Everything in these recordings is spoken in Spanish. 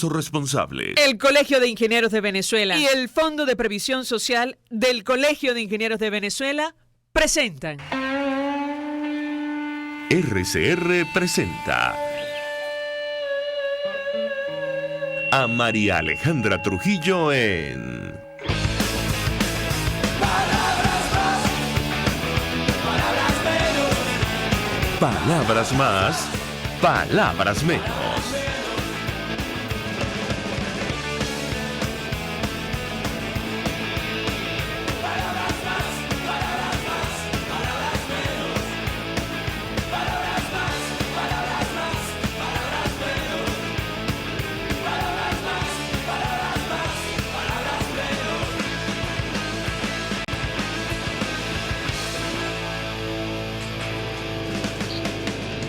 responsables. El Colegio de Ingenieros de Venezuela y el Fondo de Previsión Social del Colegio de Ingenieros de Venezuela presentan. RCR presenta a María Alejandra Trujillo en Palabras más, palabras menos. Palabras más, palabras menos.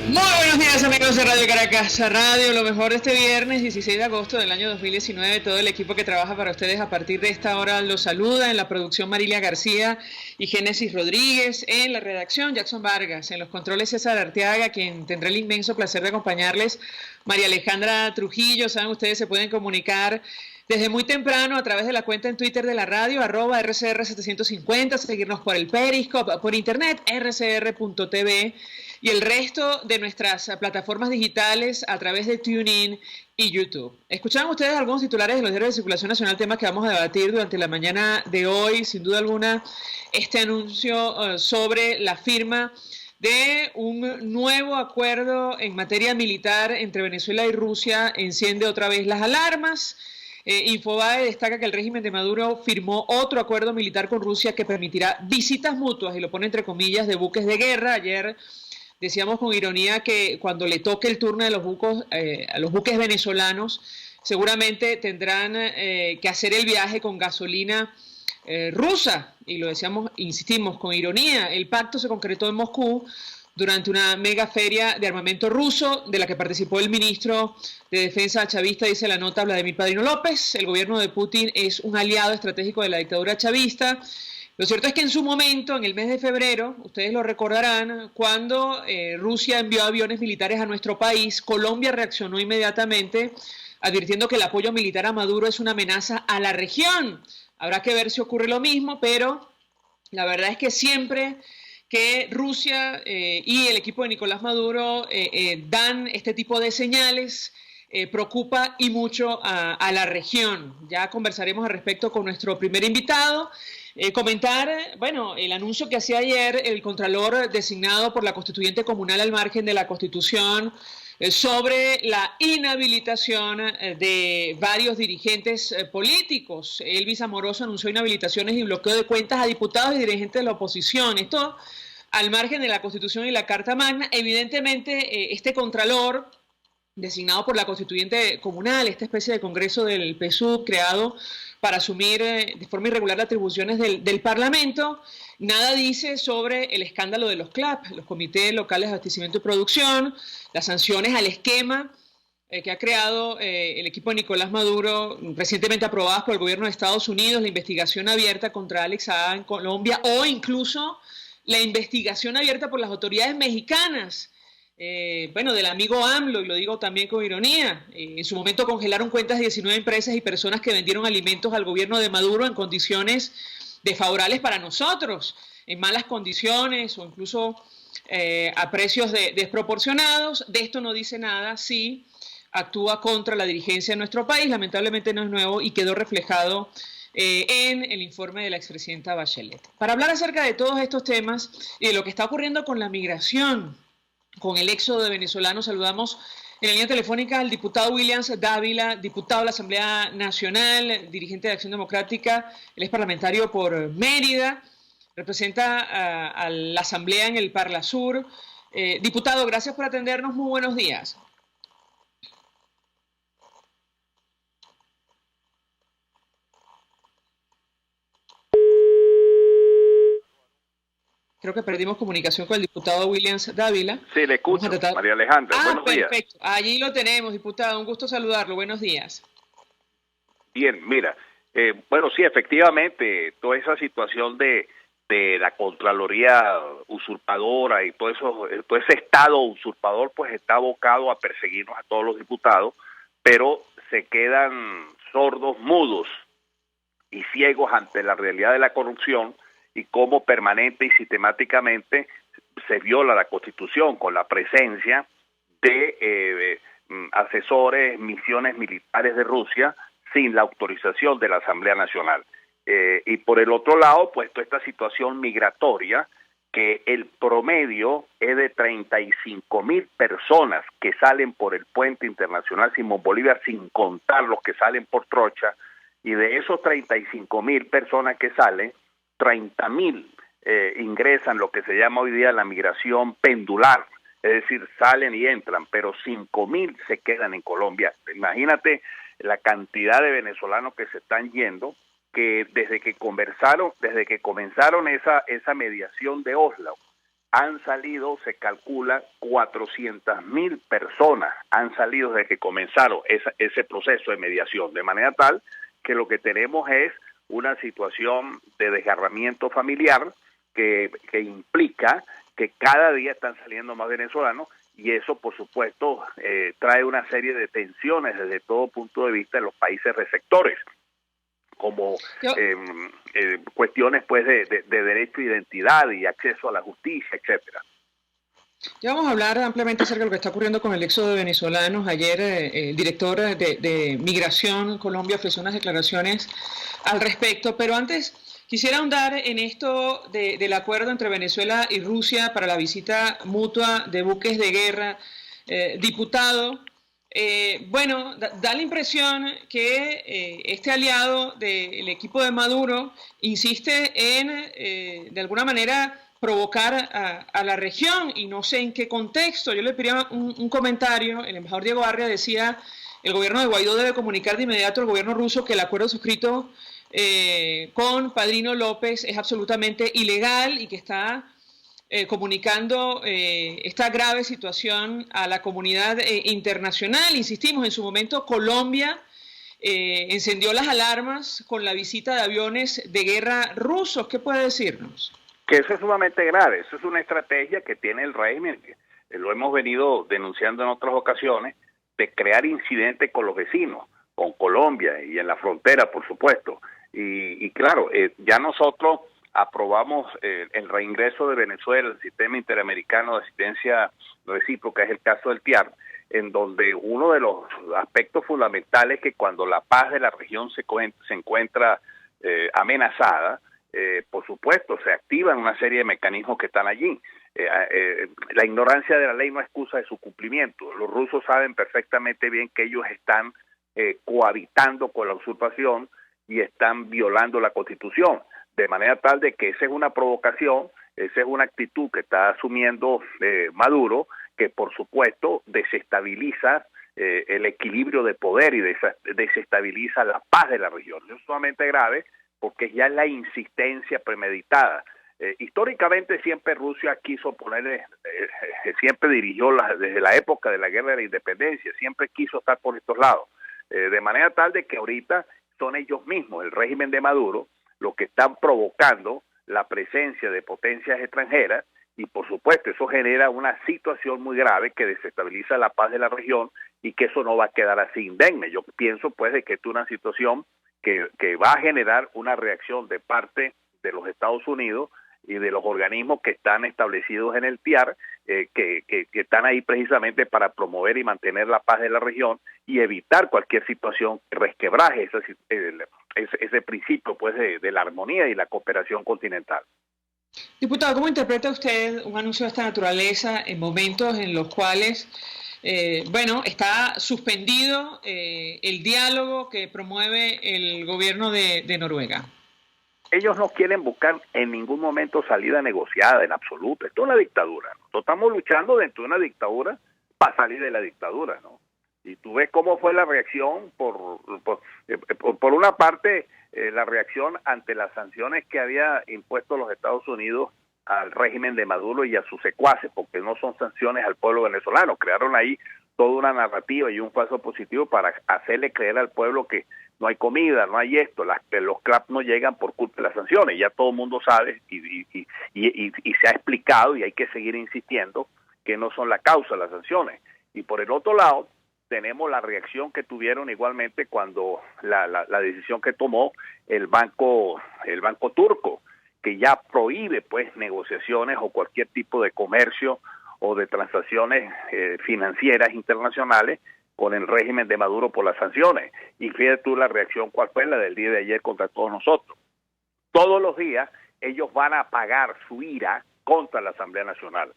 Muy buenos días, amigos de Radio Caracas Radio, lo mejor de este viernes 16 de agosto del año 2019. Todo el equipo que trabaja para ustedes a partir de esta hora los saluda. En la producción Marilia García y Génesis Rodríguez, en la redacción Jackson Vargas, en los controles César Arteaga, quien tendrá el inmenso placer de acompañarles, María Alejandra Trujillo. Saben, ustedes se pueden comunicar desde muy temprano a través de la cuenta en Twitter de la radio, @RCR750, seguirnos por el Periscope, por internet, rcr.tv, y el resto de nuestras plataformas digitales a través de TuneIn y YouTube. Escuchaban ustedes algunos titulares de los diarios de circulación nacional, temas que vamos a debatir durante la mañana de hoy. Sin duda alguna, este anuncio sobre la firma de un nuevo acuerdo en materia militar entre Venezuela y Rusia enciende otra vez las alarmas. Infobae destaca que el régimen de Maduro firmó otro acuerdo militar con Rusia que permitirá visitas mutuas, y lo pone entre comillas, de buques de guerra. Ayer decíamos con ironía que cuando le toque el turno de a los buques venezolanos, seguramente tendrán que hacer el viaje con gasolina rusa, y lo decíamos, insistimos, con ironía. El pacto se concretó en Moscú durante una mega feria de armamento ruso, de la que participó el ministro de Defensa chavista, dice la nota, Vladimir Padrino López. El gobierno de Putin es un aliado estratégico de la dictadura chavista. Lo cierto es que en su momento, en el mes de febrero, ustedes lo recordarán, cuando Rusia envió aviones militares a nuestro país, Colombia reaccionó inmediatamente, advirtiendo que el apoyo militar a Maduro es una amenaza a la región. Habrá que ver si ocurre lo mismo, pero la verdad es que siempre que Rusia y el equipo de Nicolás Maduro dan este tipo de señales, preocupa y mucho a la región. Ya conversaremos al respecto con nuestro primer invitado. Comentar, bueno, el anuncio que hacía ayer el contralor designado por la constituyente comunal al margen de la Constitución sobre la inhabilitación de varios dirigentes políticos. Elvis Amoroso anunció inhabilitaciones y bloqueo de cuentas a diputados y dirigentes de la oposición. Esto al margen de la Constitución y la Carta Magna. Evidentemente, este contralor designado por la constituyente comunal, esta especie de congreso del PSUV creado para asumir de forma irregular atribuciones del Parlamento, nada dice sobre el escándalo de los CLAP, los comités locales de abastecimiento y producción, las sanciones al esquema que ha creado el equipo de Nicolás Maduro, recientemente aprobadas por el gobierno de Estados Unidos, la investigación abierta contra Alex Saab en Colombia, o incluso la investigación abierta por las autoridades mexicanas, del amigo AMLO, y lo digo también con ironía. En su momento congelaron cuentas de 19 empresas y personas que vendieron alimentos al gobierno de Maduro en condiciones desfavorables para nosotros, en malas condiciones o incluso a precios desproporcionados. De esto no dice nada. Sí actúa contra la dirigencia de nuestro país, lamentablemente no es nuevo y quedó reflejado en el informe de la expresidenta Bachelet. Para hablar acerca de todos estos temas y de lo que está ocurriendo con la migración, con el éxodo de venezolanos, saludamos en la línea telefónica al diputado Williams Dávila, diputado de la Asamblea Nacional, dirigente de Acción Democrática. Él es parlamentario por Mérida, representa a la Asamblea en el Parla Sur. Diputado, gracias por atendernos, muy buenos días. Creo que perdimos comunicación con el diputado Williams Dávila. Sí, le escucho, María Alejandra. Buenos días. Perfecto. Allí lo tenemos, diputado. Un gusto saludarlo. Buenos días. Bien, mira, sí, efectivamente, toda esa situación de la Contraloría usurpadora y todo ese Estado usurpador, pues está abocado a perseguirnos a todos los diputados, pero se quedan sordos, mudos y ciegos ante la realidad de la corrupción y cómo permanente y sistemáticamente se viola la Constitución con la presencia de asesores, misiones militares de Rusia sin la autorización de la Asamblea Nacional. Y por el otro lado, pues toda esta situación migratoria, que el promedio es de 35.000 personas que salen por el puente internacional Simón Bolívar, sin contar los que salen por trocha, y de esos 35.000 personas que salen, 30.000 ingresan lo que se llama hoy día la migración pendular, es decir, salen y entran, pero 5.000 se quedan en Colombia. Imagínate la cantidad de venezolanos que se están yendo, que desde que comenzaron esa mediación de Oslo, han salido, se calcula, 400.000 personas han salido desde que comenzaron ese proceso de mediación, de manera tal que lo que tenemos es una situación de desgarramiento familiar que implica que cada día están saliendo más venezolanos, y eso, por supuesto, trae una serie de tensiones desde todo punto de vista en los países receptores, como cuestiones pues de derecho a identidad y acceso a la justicia, etcétera. Ya vamos a hablar ampliamente acerca de lo que está ocurriendo con el éxodo de venezolanos. Ayer el director de Migración en Colombia ofreció unas declaraciones al respecto, pero antes quisiera ahondar en esto del acuerdo entre Venezuela y Rusia para la visita mutua de buques de guerra. Diputado, da la impresión que este aliado del equipo de Maduro insiste en, de alguna manera, provocar a la región, y no sé en qué contexto. Yo le pediría un comentario. El embajador Diego Arria decía: el gobierno de Guaidó debe comunicar de inmediato al gobierno ruso que el acuerdo suscrito con Padrino López es absolutamente ilegal y que está comunicando esta grave situación a la comunidad internacional. Insistimos, en su momento Colombia encendió las alarmas con la visita de aviones de guerra rusos. ¿Qué puede decirnos? Que eso es sumamente grave. Eso es una estrategia que tiene el régimen, que lo hemos venido denunciando en otras ocasiones, de crear incidentes con los vecinos, con Colombia y en la frontera, por supuesto. Y claro, ya nosotros aprobamos el reingreso de Venezuela al sistema interamericano de asistencia recíproca, es el caso del TIAR, en donde uno de los aspectos fundamentales es que cuando la paz de la región se encuentra amenazada, por supuesto, se activan una serie de mecanismos que están allí. La ignorancia de la ley no es excusa de su cumplimiento. Los rusos saben perfectamente bien que ellos están cohabitando con la usurpación y están violando la Constitución, de manera tal de que esa es una provocación, esa es una actitud que está asumiendo Maduro, que por supuesto desestabiliza el equilibrio de poder y desestabiliza la paz de la región. Eso es sumamente grave, porque ya es la insistencia premeditada. Históricamente siempre Rusia quiso ponerle, siempre dirigió desde la época de la guerra de la independencia, siempre quiso estar por estos lados, de manera tal de que ahorita son ellos mismos, el régimen de Maduro, los que están provocando la presencia de potencias extranjeras, y por supuesto eso genera una situación muy grave que desestabiliza la paz de la región, y que eso no va a quedar así indemne. Yo pienso pues de que esto es una situación que va a generar una reacción de parte de los Estados Unidos y de los organismos que están establecidos en el TIAR, que están ahí precisamente para promover y mantener la paz de la región y evitar cualquier situación que resquebraje ese principio pues de la armonía y la cooperación continental. Diputado, ¿cómo interpreta usted un anuncio de esta naturaleza en momentos en los cuales está suspendido el diálogo que promueve el gobierno de Noruega? Ellos no quieren buscar en ningún momento salida negociada, en absoluto. Esto es una dictadura. Nosotros estamos luchando dentro de una dictadura para salir de la dictadura, ¿no? Y tú ves cómo fue la reacción, por una parte, la reacción ante las sanciones que había impuesto los Estados Unidos al régimen de Maduro y a sus secuaces, porque no son sanciones al pueblo venezolano. Crearon ahí toda una narrativa y un falso positivo para hacerle creer al pueblo que no hay comida, no hay esto, los CLAP no llegan por culpa de las sanciones. Ya todo el mundo sabe y se ha explicado, y hay que seguir insistiendo, que no son la causa de las sanciones. Y por el otro lado, tenemos la reacción que tuvieron igualmente cuando la decisión que tomó el banco turco, que ya prohíbe pues negociaciones o cualquier tipo de comercio o de transacciones financieras internacionales con el régimen de Maduro por las sanciones. Y fíjate tú la reacción cuál fue la del día de ayer contra todos nosotros. Todos los días ellos van a pagar su ira contra la Asamblea Nacional,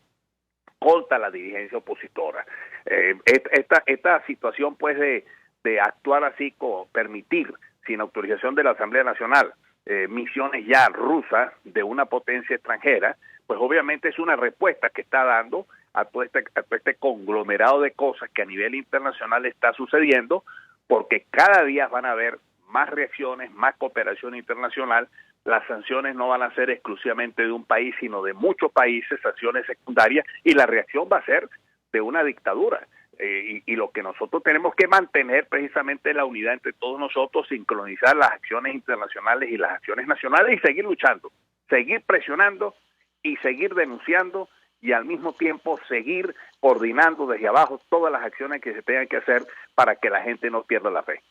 contra la dirigencia opositora. Esta situación pues de actuar así, permitir sin autorización de la Asamblea Nacional misiones ya rusas de una potencia extranjera, pues obviamente es una respuesta que está dando a todo este conglomerado de cosas que a nivel internacional está sucediendo, porque cada día van a haber más reacciones, más cooperación internacional. Las sanciones no van a ser exclusivamente de un país, sino de muchos países, sanciones secundarias, y la reacción va a ser de una dictadura. Y lo que nosotros tenemos que mantener precisamente es la unidad entre todos nosotros, sincronizar las acciones internacionales y las acciones nacionales y seguir luchando, seguir presionando y seguir denunciando, y al mismo tiempo seguir coordinando desde abajo todas las acciones que se tengan que hacer para que la gente no pierda la fe.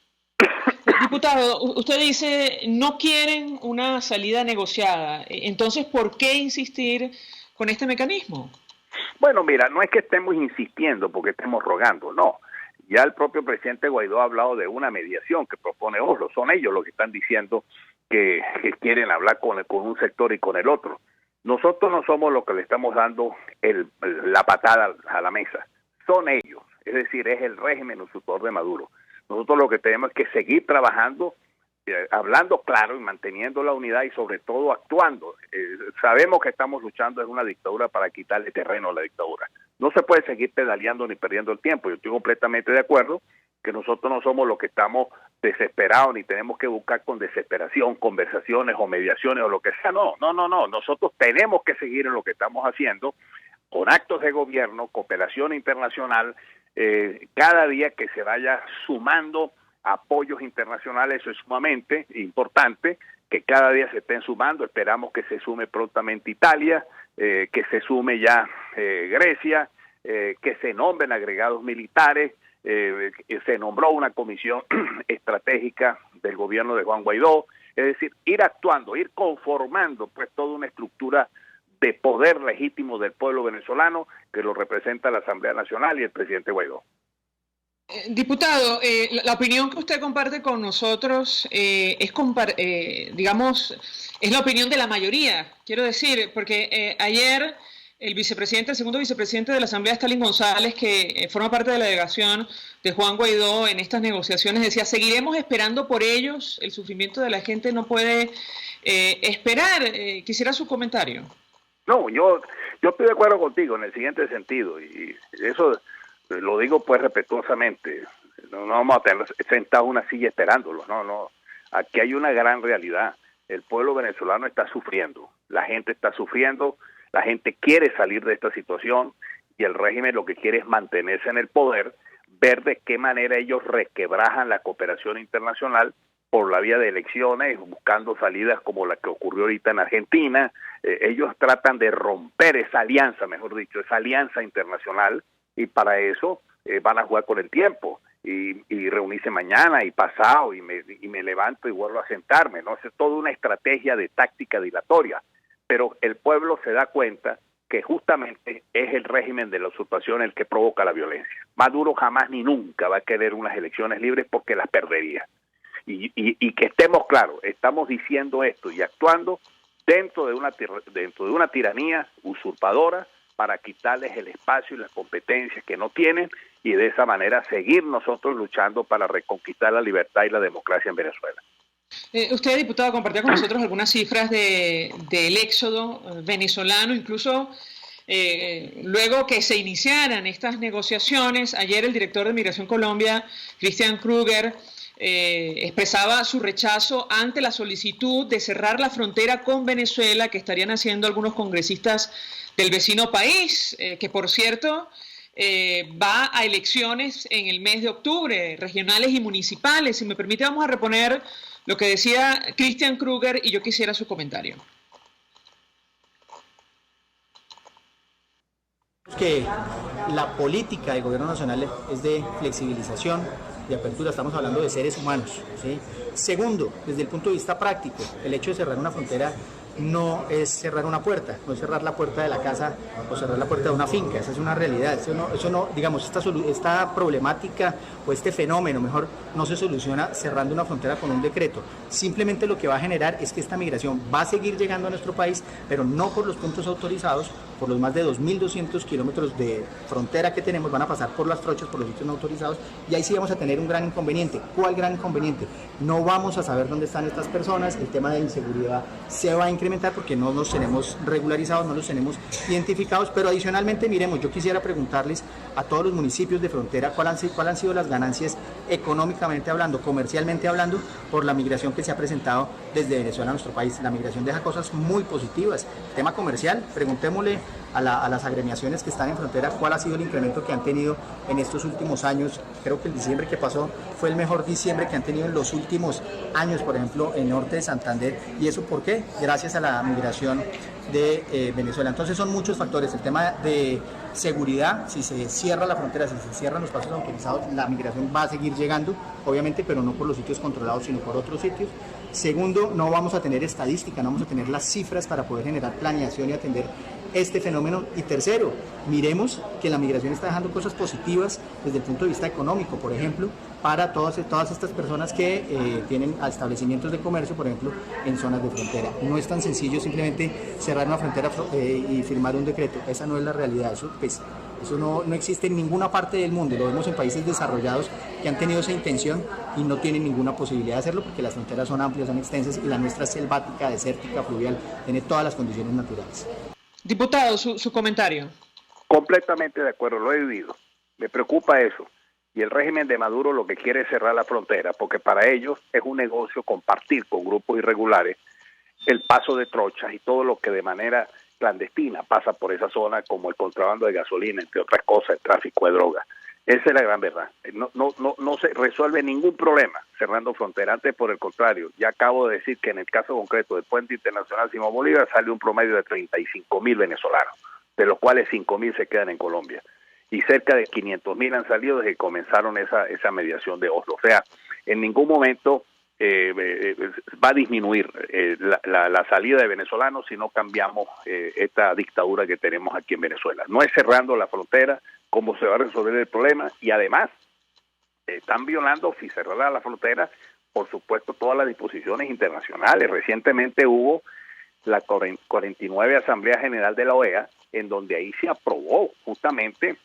Diputado, usted dice no quieren una salida negociada, entonces ¿por qué insistir con este mecanismo? Bueno, mira, no es que estemos insistiendo porque estemos rogando, no. Ya el propio presidente Guaidó ha hablado de una mediación que propone Oslo. Son ellos los que están diciendo que quieren hablar con un sector y con el otro. Nosotros no somos los que le estamos dando la patada a la mesa. Son ellos, es decir, es el régimen usurpador de Maduro. Nosotros lo que tenemos es que seguir trabajando, hablando claro y manteniendo la unidad y sobre todo actuando. Sabemos que estamos luchando en una dictadura para quitarle terreno a la dictadura. No se puede seguir pedaleando ni perdiendo el tiempo. Yo estoy completamente de acuerdo que nosotros no somos los que estamos desesperados ni tenemos que buscar con desesperación conversaciones o mediaciones o lo que sea. No. Nosotros tenemos que seguir en lo que estamos haciendo con actos de gobierno, cooperación internacional, cada día que se vaya sumando apoyos internacionales. Eso es sumamente importante, que cada día se estén sumando. Esperamos que se sume prontamente Italia, que se sume ya Grecia, que se nombren agregados militares. Se nombró una comisión estratégica del gobierno de Juan Guaidó, es decir, ir actuando, ir conformando pues toda una estructura de poder legítimo del pueblo venezolano que lo representa la Asamblea Nacional y el presidente Guaidó. Diputado, la opinión que usted comparte con nosotros es la opinión de la mayoría, quiero decir, porque ayer el segundo vicepresidente de la Asamblea, Stalin González, que forma parte de la delegación de Juan Guaidó en estas negociaciones, decía, seguiremos esperando por ellos, el sufrimiento de la gente no puede esperar. Quisiera su comentario. No, yo estoy de acuerdo contigo en el siguiente sentido, y eso lo digo pues respetuosamente. No vamos a tener sentados en una silla esperándolos, no. Aquí hay una gran realidad. El pueblo venezolano está sufriendo, la gente está sufriendo, la gente quiere salir de esta situación y el régimen lo que quiere es mantenerse en el poder, ver de qué manera ellos resquebrajan la cooperación internacional por la vía de elecciones, buscando salidas como la que ocurrió ahorita en Argentina. Ellos tratan de romper esa alianza, mejor dicho, esa alianza internacional, y para eso van a jugar con el tiempo y reunirse mañana y pasado y me levanto y vuelvo a sentarme, ¿no? Es toda una estrategia de táctica dilatoria, pero el pueblo se da cuenta que justamente es el régimen de la usurpación el que provoca la violencia. Maduro jamás ni nunca va a querer unas elecciones libres porque las perdería. Y que estemos claros, estamos diciendo esto y actuando dentro de una tiranía usurpadora para quitarles el espacio y las competencias que no tienen, y de esa manera seguir nosotros luchando para reconquistar la libertad y la democracia en Venezuela. Usted, diputado, compartió con nosotros algunas cifras del éxodo venezolano, incluso luego que se iniciaran estas negociaciones. Ayer el director de Migración Colombia, Christian Kruger, expresaba su rechazo ante la solicitud de cerrar la frontera con Venezuela que estarían haciendo algunos congresistas del vecino país, que por cierto va a elecciones en el mes de octubre, regionales y municipales. Si me permite, vamos a reponer lo que decía Christian Kruger y yo quisiera su comentario. Que la política del gobierno nacional es de flexibilización, de apertura, estamos hablando de seres humanos, ¿sí? Segundo, desde el punto de vista práctico, el hecho de cerrar una frontera no es cerrar una puerta, no es cerrar la puerta de la casa o cerrar la puerta de una finca, esa es una realidad, eso no digamos, esta problemática o este fenómeno, mejor, no se soluciona cerrando una frontera con un decreto, simplemente lo que va a generar es que esta migración va a seguir llegando a nuestro país, pero no por los puntos autorizados, por los más de 2.200 kilómetros de frontera que tenemos, van a pasar por las trochas, por los sitios no autorizados, y ahí sí vamos a tener un gran inconveniente. ¿Cuál gran inconveniente? No vamos a saber dónde están estas personas, el tema de inseguridad se va a incrementar porque no los tenemos regularizados, no los tenemos identificados, pero adicionalmente, miremos, yo quisiera preguntarles a todos los municipios de frontera cuál han sido las ganancias económicamente hablando, comercialmente hablando, por la migración que se ha presentado desde Venezuela a nuestro país. La migración deja cosas muy positivas. El tema comercial, preguntémosle a las agremiaciones que están en frontera cuál ha sido el incremento que han tenido en estos últimos años. Creo que el diciembre que pasó fue el mejor diciembre que han tenido en los últimos años, por ejemplo, en norte de Santander. ¿Y eso por qué? Gracias a la migración de Venezuela. Entonces son muchos factores. El tema de seguridad, si se cierra la frontera, si se cierran los pasos autorizados, la migración va a seguir llegando, obviamente, pero no por los sitios controlados, sino por otros sitios. Segundo, no vamos a tener estadística, no vamos a tener las cifras para poder generar planeación y atender este fenómeno. Y tercero, miremos que la migración está dejando cosas positivas desde el punto de vista económico, por ejemplo, para todas estas personas que tienen establecimientos de comercio, por ejemplo, en zonas de frontera. No es tan sencillo simplemente cerrar una frontera y firmar un decreto. Esa no es la realidad. Eso no existe en ninguna parte del mundo. Lo vemos en países desarrollados que han tenido esa intención y no tienen ninguna posibilidad de hacerlo porque las fronteras son amplias, son extensas y la nuestra es selvática, desértica, fluvial, tiene todas las condiciones naturales. Diputado, su comentario. Completamente de acuerdo, lo he vivido. Me preocupa eso. Y el régimen de Maduro lo que quiere es cerrar la frontera, porque para ellos es un negocio compartir con grupos irregulares el paso de trochas y todo lo que de manera clandestina pasa por esa zona, como el contrabando de gasolina, entre otras cosas, el tráfico de drogas. Esa es la gran verdad. No se resuelve ningún problema cerrando frontera. Antes, por el contrario, ya acabo de decir que en el caso concreto del Puente Internacional Simón Bolívar sale un promedio de 35.000 venezolanos, de los cuales 5.000 se quedan en Colombia. Y cerca de 500.000 han salido desde que comenzaron esa mediación de Oslo. O sea, en ningún momento va a disminuir la salida de venezolanos si no cambiamos esta dictadura que tenemos aquí en Venezuela. No es cerrando la frontera cómo se va a resolver el problema, y además están violando, si cerrara la frontera, por supuesto, todas las disposiciones internacionales. Recientemente hubo la 49 Asamblea General de la OEA, en donde ahí se aprobó justamente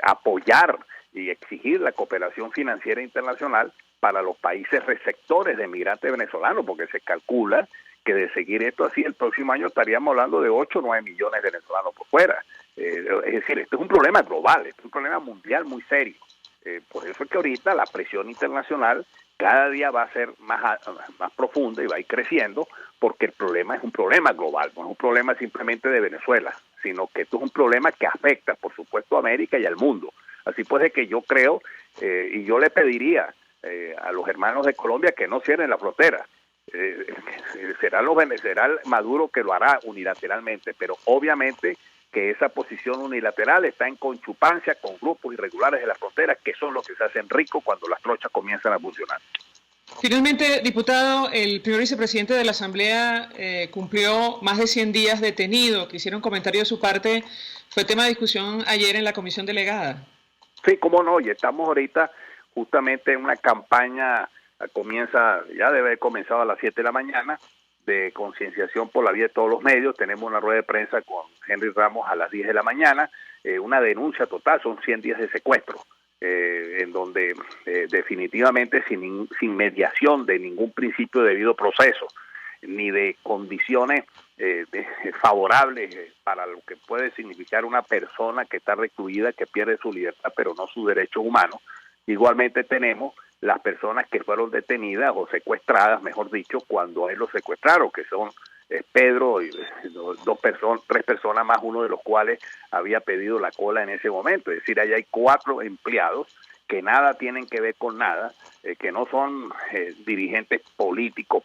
apoyar y exigir la cooperación financiera internacional para los países receptores de migrantes venezolanos, porque se calcula que de seguir esto así, el próximo año estaríamos hablando de 8 o 9 millones de venezolanos por fuera. Es decir, esto es un problema global, esto es un problema mundial muy serio. Por eso es que ahorita la presión internacional cada día va a ser más profunda y va a ir creciendo, porque el problema es un problema global, no es un problema simplemente de Venezuela, sino que esto es un problema que afecta, por supuesto, a América y al mundo. Así pues de que yo creo, y yo le pediría a los hermanos de Colombia que no cierren la frontera. Será Maduro que lo hará unilateralmente, pero obviamente que esa posición unilateral está en conchupancia con grupos irregulares de la frontera, que son los que se hacen ricos cuando las trochas comienzan a funcionar. Finalmente, diputado, el primer vicepresidente de la Asamblea cumplió más de 100 días detenido. Quisiera un comentario de su parte. Fue tema de discusión ayer en la comisión delegada. Sí, cómo no, y estamos ahorita justamente en una campaña, ya debe haber comenzado a las 7 de la mañana, de concienciación por la vía de todos los medios. Tenemos una rueda de prensa con Henry Ramos a las 10 de la mañana, una denuncia total, son 100 días de secuestro, en donde definitivamente sin mediación de ningún principio de debido proceso, ni de condiciones favorables para lo que puede significar una persona que está recluida, que pierde su libertad, pero no sus derechos humanos. Personas tenemos las personas que fueron detenidas o secuestradas, mejor dicho, cuando a él lo secuestraron, que son Pedro y tres personas más, uno de los cuales había pedido la cola en ese momento. Es decir, allá hay 4 empleados que nada tienen que ver con nada, que no son dirigentes políticos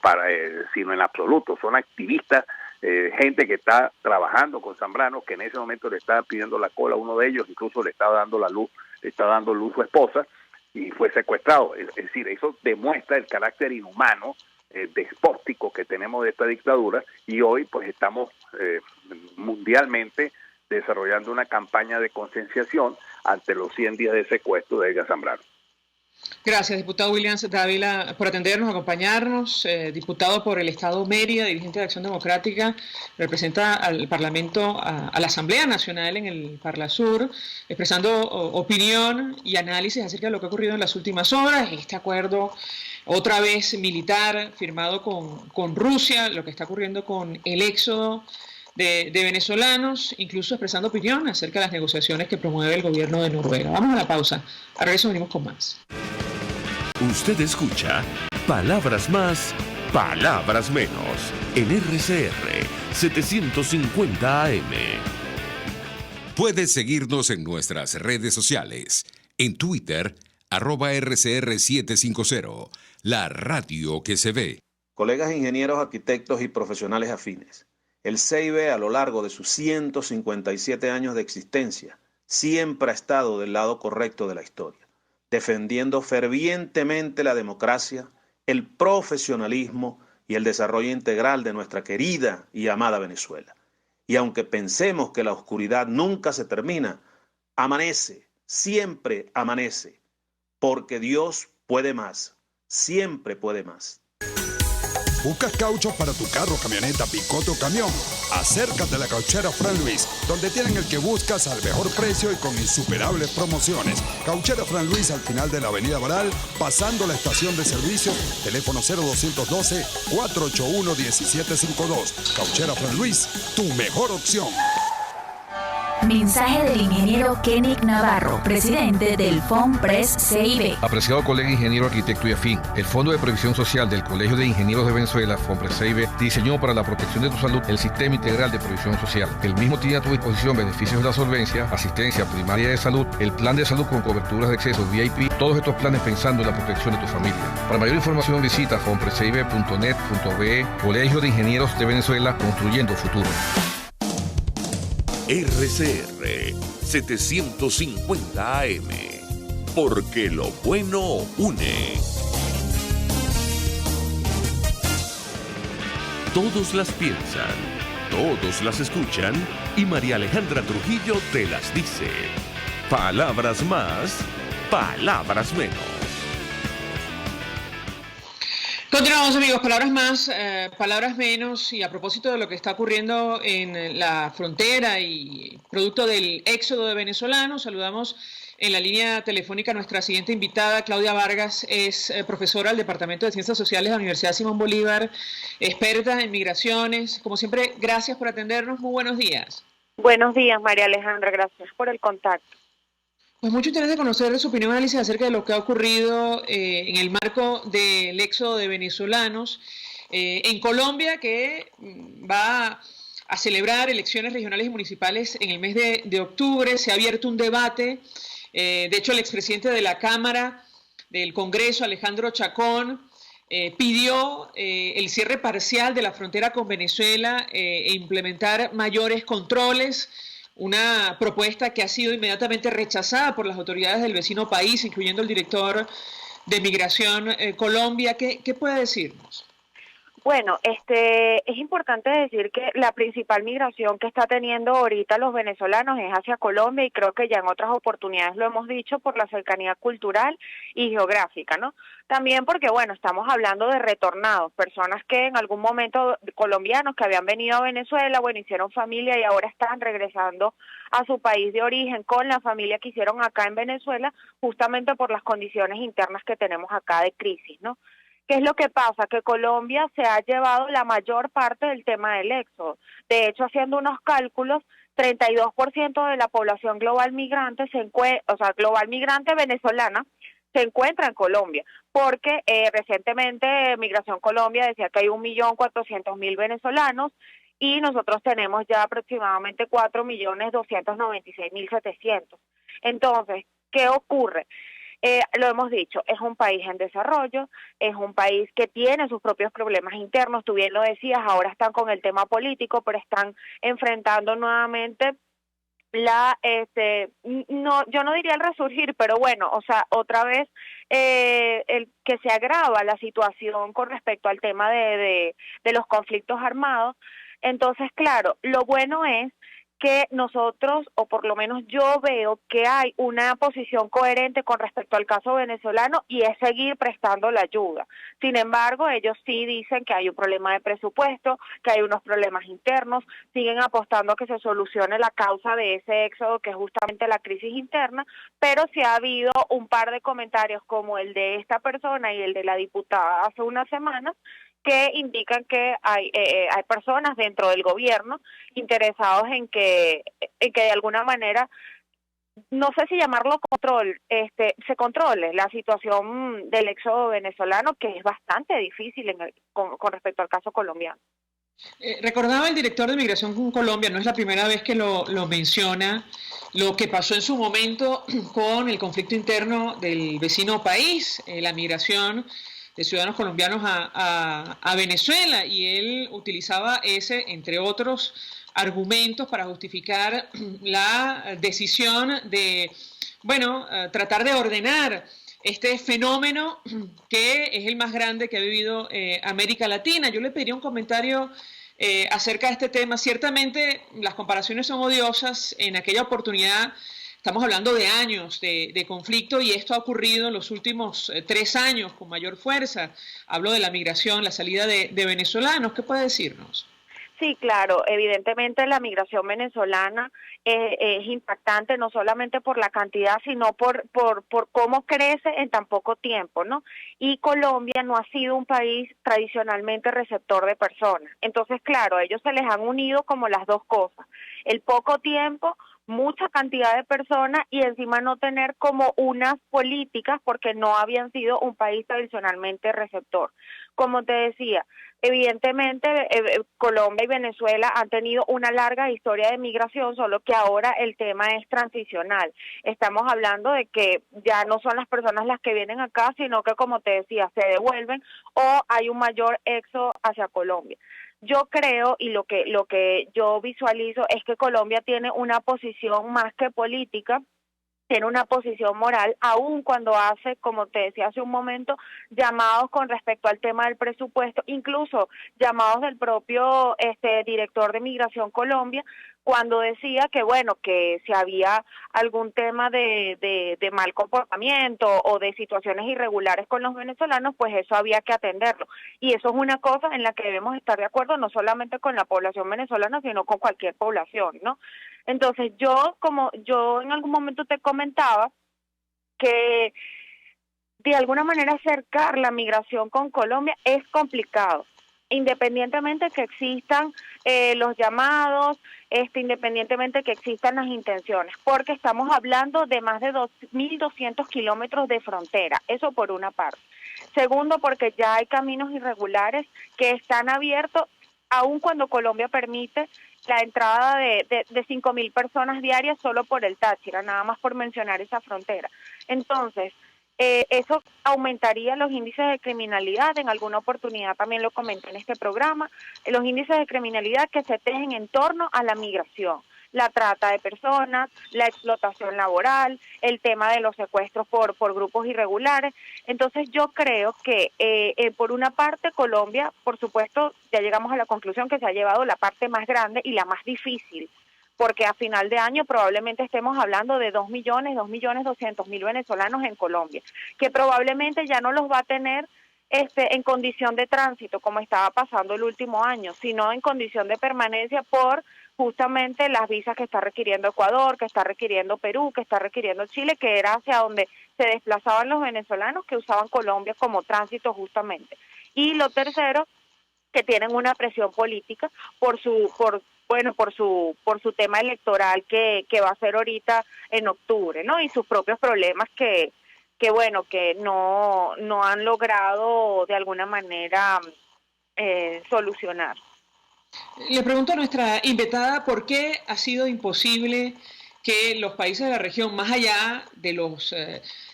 sino en absoluto, son activistas gente que está trabajando con Zambrano, que en ese momento le está pidiendo la cola a uno de ellos, incluso le está dando luz su esposa, y fue secuestrado. Es decir, eso demuestra el carácter inhumano, despóstico que tenemos de esta dictadura, y hoy pues estamos mundialmente desarrollando una campaña de concienciación ante los 100 días de secuestro de Edgar Zambrano. Gracias, diputado Williams Dávila, por atendernos, acompañarnos. Diputado por el Estado Mérida, dirigente de Acción Democrática, representa al Parlamento, a la Asamblea Nacional en el Parlasur, expresando opinión y análisis acerca de lo que ha ocurrido en las últimas horas, este acuerdo otra vez militar firmado con Rusia, lo que está ocurriendo con el éxodo de venezolanos, incluso expresando opinión acerca de las negociaciones que promueve el gobierno de Noruega. Vamos a la pausa. A regreso venimos con más. Usted escucha Palabras Más, Palabras Menos en RCR 750 AM. Puedes seguirnos en nuestras redes sociales. En Twitter, @RCR750, la radio que se ve. Colegas ingenieros, arquitectos y profesionales afines. El CEIBE, a lo largo de sus 157 años de existencia, siempre ha estado del lado correcto de la historia, defendiendo fervientemente la democracia, el profesionalismo y el desarrollo integral de nuestra querida y amada Venezuela. Y aunque pensemos que la oscuridad nunca se termina, amanece, siempre amanece, porque Dios puede más, siempre puede más. ¿Buscas caucho para tu carro, camioneta, picoto o camión? Acércate a la Cauchera Fran Luis, donde tienen el que buscas al mejor precio y con insuperables promociones. Cauchera Fran Luis, al final de la avenida Baral, pasando la estación de servicio, teléfono 0212-481-1752. Cauchera Fran Luis, tu mejor opción. Mensaje del ingeniero Kenick Navarro, presidente del FONPRES CIB. Apreciado colega ingeniero, arquitecto y afín, el Fondo de Previsión Social del Colegio de Ingenieros de Venezuela, FONPRES CIB, diseñó para la protección de tu salud el Sistema Integral de Previsión Social. El mismo tiene a tu disposición beneficios de la solvencia, asistencia primaria de salud, el plan de salud con coberturas de acceso VIP, todos estos planes pensando en la protección de tu familia. Para mayor información visita fonprescib.net.be, Colegio de Ingenieros de Venezuela, construyendo futuro. RCR 750 AM, porque lo bueno une. Todos las piensan, todos las escuchan y María Alejandra Trujillo te las dice. Palabras más, palabras menos. Continuamos, amigos, palabras más, palabras menos, y a propósito de lo que está ocurriendo en la frontera y producto del éxodo de venezolanos, saludamos en la línea telefónica a nuestra siguiente invitada. Claudia Vargas es profesora del Departamento de Ciencias Sociales de la Universidad Simón Bolívar, experta en migraciones. Como siempre, gracias por atendernos, muy buenos días. Buenos días, María Alejandra, gracias por el contacto. Pues mucho interés de conocer su opinión y análisis acerca de lo que ha ocurrido en el marco del éxodo de venezolanos en Colombia, que va a celebrar elecciones regionales y municipales en el mes de octubre. Se ha abierto un debate. De hecho, el expresidente de la Cámara del Congreso, Alejandro Chacón, pidió el cierre parcial de la frontera con Venezuela e implementar mayores controles. Una propuesta que ha sido inmediatamente rechazada por las autoridades del vecino país, incluyendo el director de Migración Colombia. ¿Qué puede decirnos? Bueno, es importante decir que la principal migración que está teniendo ahorita los venezolanos es hacia Colombia, y creo que ya en otras oportunidades lo hemos dicho, por la cercanía cultural y geográfica, ¿no? También porque, bueno, estamos hablando de retornados, personas que en algún momento, colombianos que habían venido a Venezuela, bueno, hicieron familia y ahora están regresando a su país de origen con la familia que hicieron acá en Venezuela, justamente por las condiciones internas que tenemos acá de crisis, ¿no? ¿Qué es lo que pasa? Que Colombia se ha llevado la mayor parte del tema del éxodo. De hecho, haciendo unos cálculos, 32% de la población global migrante global migrante venezolana se encuentra en Colombia, porque recientemente Migración Colombia decía que hay 1.400.000 venezolanos y nosotros tenemos ya aproximadamente 4.296.700. Entonces, ¿qué ocurre? Lo hemos dicho, es un país en desarrollo, es un país que tiene sus propios problemas internos, tú bien lo decías, ahora están con el tema político, pero están enfrentando nuevamente no, yo no diría el resurgir, pero bueno, o sea, otra vez el que se agrava la situación con respecto al tema de los conflictos armados. Entonces, claro, lo bueno es que nosotros, o por lo menos yo veo que hay una posición coherente con respecto al caso venezolano y es seguir prestando la ayuda. Sin embargo, ellos sí dicen que hay un problema de presupuesto, que hay unos problemas internos, siguen apostando a que se solucione la causa de ese éxodo, que es justamente la crisis interna, pero sí ha habido un par de comentarios como el de esta persona y el de la diputada hace unas semanas, que indican que hay personas dentro del gobierno interesados en que de alguna manera, no sé si llamarlo control, se controle la situación del éxodo venezolano, que es bastante difícil con respecto al caso colombiano. Recordaba el director de Migración con Colombia, no es la primera vez que lo menciona, lo que pasó en su momento con el conflicto interno del vecino país, la migración de ciudadanos colombianos a Venezuela, y él utilizaba ese, entre otros argumentos, para justificar la decisión de, tratar de ordenar este fenómeno que es el más grande que ha vivido América Latina. Yo le pediría un comentario acerca de este tema. Ciertamente las comparaciones son odiosas. En aquella oportunidad estamos hablando de años de conflicto, y esto ha ocurrido en los últimos 3 años con mayor fuerza. Hablo de la migración, la salida de venezolanos. ¿Qué puede decirnos? Sí, claro, evidentemente la migración venezolana es impactante, no solamente por la cantidad, sino por cómo crece en tan poco tiempo, ¿no? Y Colombia no ha sido un país tradicionalmente receptor de personas. Entonces, claro, a ellos se les han unido como las dos cosas: el poco tiempo, mucha cantidad de personas, y encima no tener como unas políticas, porque no habían sido un país tradicionalmente receptor. Como te decía, evidentemente Colombia y Venezuela han tenido una larga historia de migración, solo que ahora el tema es transicional. Estamos hablando de que ya no son las personas las que vienen acá, sino que, como te decía, se devuelven o hay un mayor éxodo hacia Colombia. Yo creo, y lo que yo visualizo, es que Colombia tiene una posición más que política, tiene una posición moral, aun cuando hace, como te decía hace un momento, llamados con respecto al tema del presupuesto, incluso llamados del propio director de Migración Colombia, cuando decía que, bueno, que si había algún tema de mal comportamiento o de situaciones irregulares con los venezolanos, pues eso había que atenderlo. Y eso es una cosa en la que debemos estar de acuerdo, no solamente con la población venezolana, sino con cualquier población, ¿no? Entonces, como yo en algún momento te comentaba, que de alguna manera acercar la migración con Colombia es complicado, independientemente que existan los llamados, independientemente que existan las intenciones, porque estamos hablando de más de 2.200 kilómetros de frontera, eso por una parte. Segundo, porque ya hay caminos irregulares que están abiertos, aun cuando Colombia permite la entrada de 5.000 personas diarias solo por el Táchira, nada más por mencionar esa frontera. Entonces, eso aumentaría los índices de criminalidad. En alguna oportunidad también lo comenté en este programa, los índices de criminalidad que se tejen en torno a la migración, la trata de personas, la explotación laboral, el tema de los secuestros por grupos irregulares. Entonces yo creo que por una parte Colombia, por supuesto, ya llegamos a la conclusión que se ha llevado la parte más grande y la más difícil, porque a final de año probablemente estemos hablando de 2.200.000 venezolanos en Colombia, que probablemente ya no los va a tener en condición de tránsito, como estaba pasando el último año, sino en condición de permanencia por justamente las visas que está requiriendo Ecuador, que está requiriendo Perú, que está requiriendo Chile, que era hacia donde se desplazaban los venezolanos que usaban Colombia como tránsito justamente. Y lo tercero, que tienen una presión política por su tema electoral que va a ser ahorita en octubre, ¿no? Y sus propios problemas que no han logrado de alguna manera solucionar. Le pregunto a nuestra invitada por qué ha sido imposible que los países de la región, más allá de los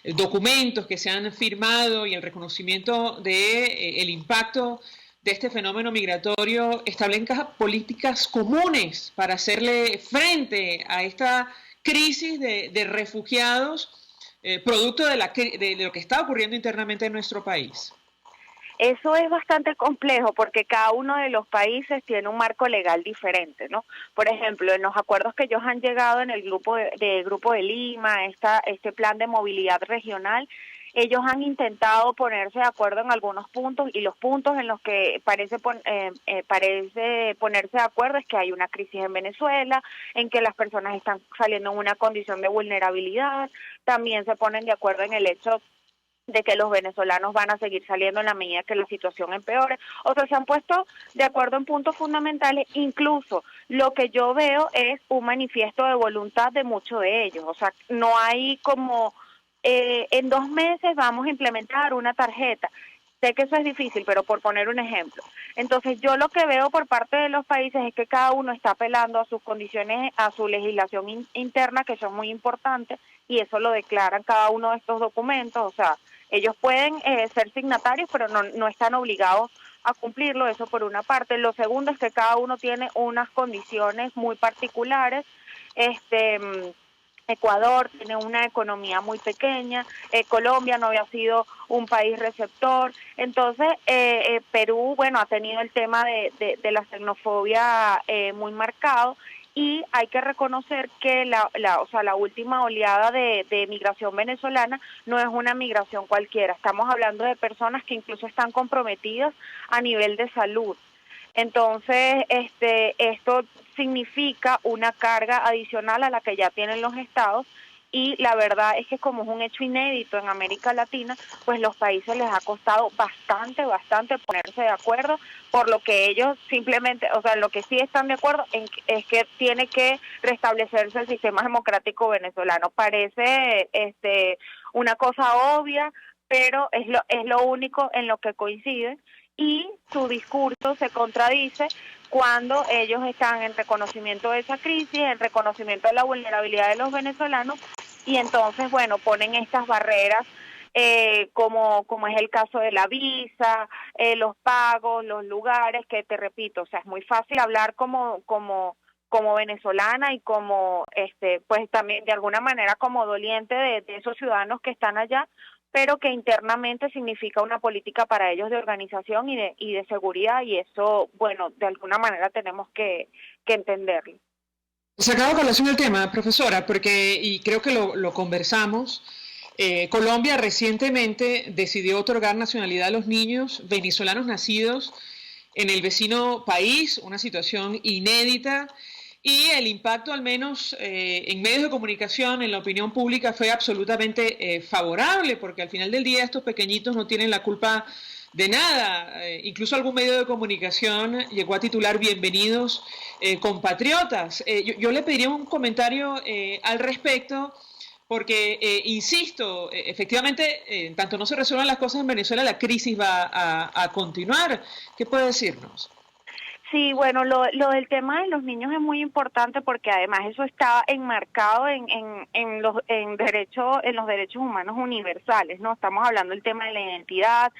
documentos que se han firmado y el reconocimiento de el impacto de este fenómeno migratorio, establezcan políticas comunes para hacerle frente a esta crisis de refugiados producto de lo que está ocurriendo internamente en nuestro país? Eso es bastante complejo porque cada uno de los países tiene un marco legal diferente, ¿no? Por ejemplo, en los acuerdos que ellos han llegado en el Grupo de Lima, este plan de movilidad regional, ellos han intentado ponerse de acuerdo en algunos puntos, y los puntos en los que parece ponerse de acuerdo es que hay una crisis en Venezuela, en que las personas están saliendo en una condición de vulnerabilidad. También se ponen de acuerdo en el hecho de que los venezolanos van a seguir saliendo en la medida que la situación empeore. O sea, se han puesto de acuerdo en puntos fundamentales. Incluso lo que yo veo es un manifiesto de voluntad de muchos de ellos. O sea, no hay como en 2 meses vamos a implementar una tarjeta. Sé que eso es difícil, pero por poner un ejemplo. Entonces, yo lo que veo por parte de los países es que cada uno está apelando a sus condiciones, a su legislación interna, que son muy importantes, y eso lo declaran cada uno de estos documentos. O sea, ellos pueden ser signatarios, pero no están obligados a cumplirlo, eso por una parte. Lo segundo es que cada uno tiene unas condiciones muy particulares. Ecuador tiene una economía muy pequeña, Colombia no había sido un país receptor, entonces Perú, bueno, ha tenido el tema de la xenofobia muy marcado, y hay que reconocer que la última oleada de migración venezolana no es una migración cualquiera. Estamos hablando de personas que incluso están comprometidas a nivel de salud. Entonces, esto significa una carga adicional a la que ya tienen los estados, y la verdad es que como es un hecho inédito en América Latina, pues los países les ha costado bastante ponerse de acuerdo, por lo que ellos simplemente, o sea, lo que sí están de acuerdo es que tiene que restablecerse el sistema democrático venezolano. Parece una cosa obvia, pero es lo único en lo que coinciden, y su discurso se contradice cuando ellos están en reconocimiento de esa crisis, en reconocimiento de la vulnerabilidad de los venezolanos, y entonces, bueno, ponen estas barreras como es el caso de la visa, los pagos, los lugares, que te repito, o sea, es muy fácil hablar como venezolana y como, pues también de alguna manera como doliente de esos ciudadanos que están allá, pero que internamente significa una política para ellos de organización y de seguridad, y eso, bueno, de alguna manera tenemos que entenderlo. Sacado a colación el tema, profesora, y creo que lo conversamos, Colombia recientemente decidió otorgar nacionalidad a los niños venezolanos nacidos en el vecino país, una situación inédita, y el impacto, al menos en medios de comunicación, en la opinión pública, fue absolutamente favorable, porque al final del día estos pequeñitos no tienen la culpa de nada. Incluso algún medio de comunicación llegó a titular "Bienvenidos compatriotas". Yo le pediría un comentario al respecto, porque, insisto, efectivamente, en tanto no se resuelvan las cosas en Venezuela, la crisis va a continuar. ¿Qué puede decirnos? Sí, bueno, lo del tema de los niños es muy importante, porque además eso está enmarcado en los derechos humanos universales, ¿no? Estamos hablando del tema de la identidad,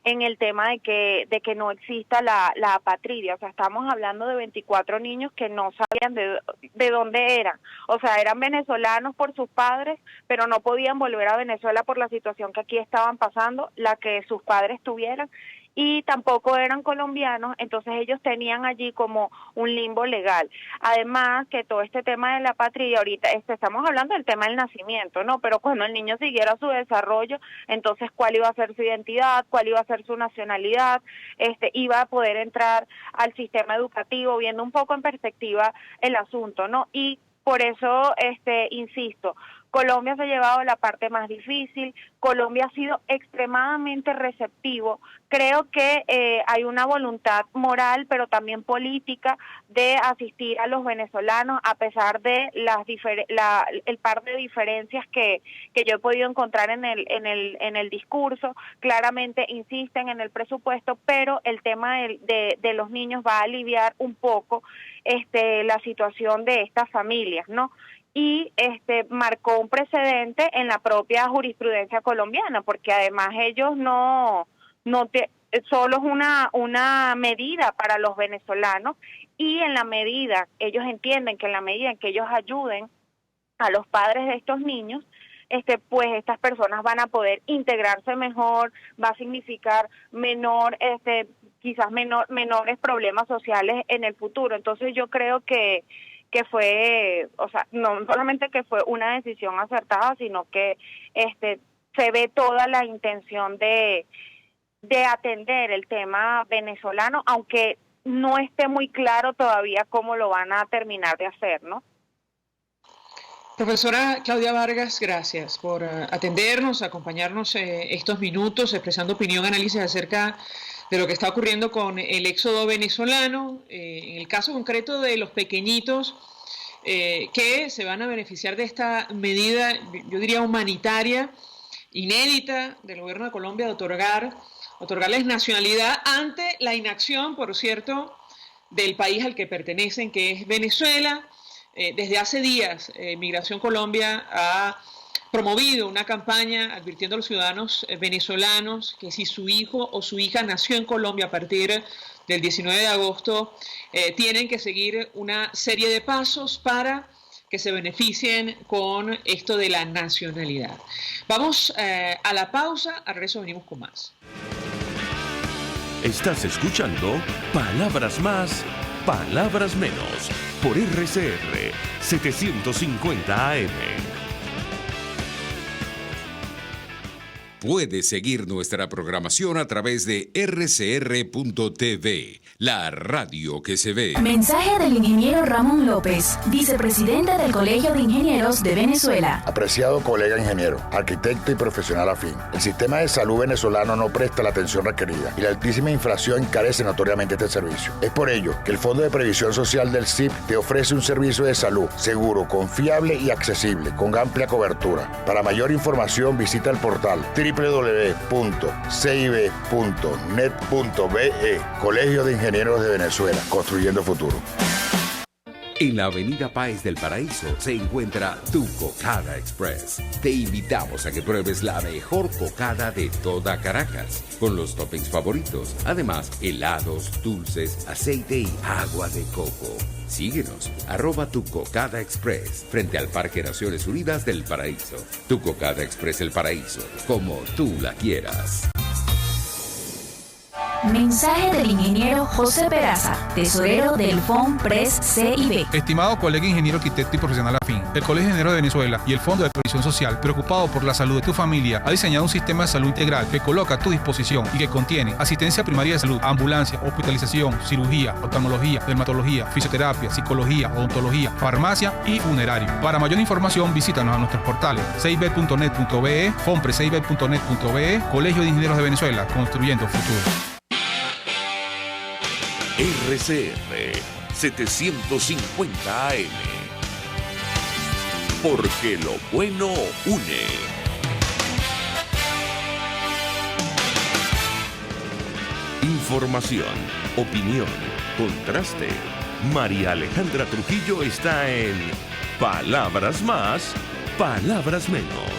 en el tema de que no exista la apatridia. O sea, estamos hablando de 24 niños que no sabían de dónde eran. O sea, eran venezolanos por sus padres, pero no podían volver a Venezuela por la situación que aquí estaban pasando, la que sus padres tuvieran, y tampoco eran colombianos. Entonces ellos tenían allí como un limbo legal. Además, que todo este tema de la patria, ahorita estamos hablando del tema del nacimiento, ¿no? Pero cuando el niño siguiera su desarrollo, entonces cuál iba a ser su identidad, cuál iba a ser su nacionalidad, iba a poder entrar al sistema educativo, viendo un poco en perspectiva el asunto, ¿no? Y por eso, insisto, Colombia se ha llevado la parte más difícil. Colombia ha sido extremadamente receptivo. Creo que hay una voluntad moral, pero también política, de asistir a los venezolanos, a pesar de el par de diferencias que yo he podido encontrar en el discurso. Claramente insisten en el presupuesto, pero el tema de los niños va a aliviar un poco la situación de estas familias, ¿no? y marcó un precedente en la propia jurisprudencia colombiana, porque además ellos solo es una medida para los venezolanos, y en la medida, ellos entienden que en la medida en que ellos ayuden a los padres de estos niños, pues estas personas van a poder integrarse mejor, va a significar quizás menores problemas sociales en el futuro. Entonces yo creo que fue, o sea, no solamente que fue una decisión acertada, sino que se ve toda la intención de atender el tema venezolano, aunque no esté muy claro todavía cómo lo van a terminar de hacer, ¿no? Profesora Claudia Vargas, gracias por atendernos, acompañarnos estos minutos, expresando opinión, análisis acerca de lo que está ocurriendo con el éxodo venezolano, en el caso concreto de los pequeñitos que se van a beneficiar de esta medida, yo diría humanitaria, inédita del gobierno de Colombia de otorgarles nacionalidad ante la inacción, por cierto, del país al que pertenecen, que es Venezuela. Desde hace días, Migración Colombia ha promovido una campaña advirtiendo a los ciudadanos venezolanos que si su hijo o su hija nació en Colombia a partir del 19 de agosto, tienen que seguir una serie de pasos para que se beneficien con esto de la nacionalidad. Vamos a la pausa, al regreso venimos con más. Estás escuchando Palabras Más, Palabras Menos, por RCR 750 AM. Puedes seguir nuestra programación a través de rcr.tv, la radio que se ve. Mensaje del ingeniero Ramón López, vicepresidente del Colegio de Ingenieros de Venezuela. Apreciado colega ingeniero, arquitecto y profesional afín, el sistema de salud venezolano no presta la atención requerida y la altísima inflación encarece notoriamente este servicio. Es por ello que el Fondo de Previsión Social del CIP te ofrece un servicio de salud seguro, confiable y accesible, con amplia cobertura. Para mayor información visita el portal www.cib.net.be, Colegio de Ingenieros de Venezuela, construyendo futuro. En la avenida Páez del Paraíso se encuentra Tu Cocada Express. Te invitamos a que pruebes la mejor cocada de toda Caracas, con los toppings favoritos. Además, helados, dulces, aceite y agua de coco. Síguenos, @Tu Cocada Express, frente al Parque Naciones Unidas del Paraíso. Tu Cocada Express El Paraíso, como tú la quieras. Mensaje del ingeniero José Peraza, tesorero del FOMPRES CIB. Estimado colega ingeniero, arquitecto y profesional afín, el Colegio de Ingenieros de Venezuela y el Fondo de Previsión Social, preocupado por la salud de tu familia, ha diseñado un sistema de salud integral que coloca a tu disposición y que contiene asistencia primaria de salud, ambulancia, hospitalización, cirugía, oftalmología, dermatología, fisioterapia, psicología, odontología, farmacia y funerario. Para mayor información, visítanos a nuestros portales cib.net.be, fomprescib.net.be, Colegio de Ingenieros de Venezuela, construyendo futuro. RCR 750 AM. Porque lo bueno une. Información, opinión, contraste. María Alejandra Trujillo está en Palabras Más, Palabras Menos.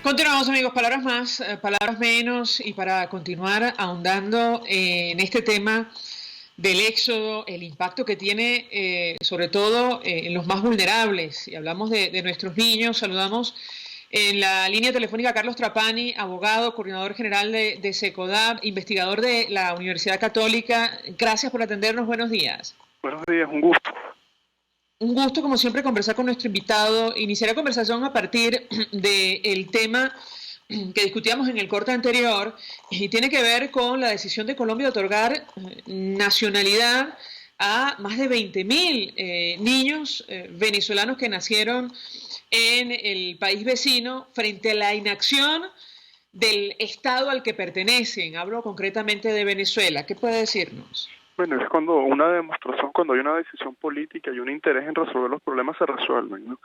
Continuamos, amigos, palabras más, palabras menos, y para continuar ahondando en este tema del éxodo, el impacto que tiene sobre todo en los más vulnerables, y hablamos de nuestros niños. Saludamos en la línea telefónica a Carlos Trapani, abogado, coordinador general de SECODAP, investigador de la Universidad Católica. Gracias por atendernos, buenos días. Buenos días, un gusto. Un gusto, como siempre, conversar con nuestro invitado. Iniciar la conversación a partir del tema que discutíamos en el corte anterior, y tiene que ver con la decisión de Colombia de otorgar nacionalidad a más de 20.000 niños venezolanos que nacieron en el país vecino frente a la inacción del Estado al que pertenecen. Hablo concretamente de Venezuela. ¿Qué puede decirnos? Bueno, es cuando una demostración, cuando hay una decisión política y un interés en resolver los problemas, se resuelven, ¿no?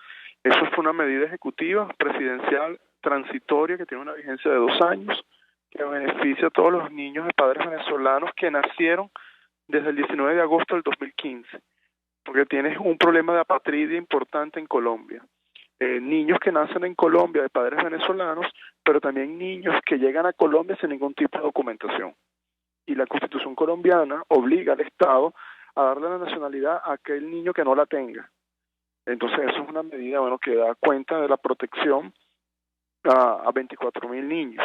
Eso fue una medida ejecutiva, presidencial, transitoria, que tiene una vigencia de 2 años, que beneficia a todos los niños de padres venezolanos que nacieron desde el 19 de agosto del 2015. porque tienes un problema de apatridia importante en Colombia. Niños que nacen en Colombia de padres venezolanos, pero también niños que llegan a Colombia sin ningún tipo de documentación. Y la Constitución colombiana obliga al Estado a darle la nacionalidad a aquel niño que no la tenga. Entonces eso es una medida, bueno, que da cuenta de la protección a 24.000 niños.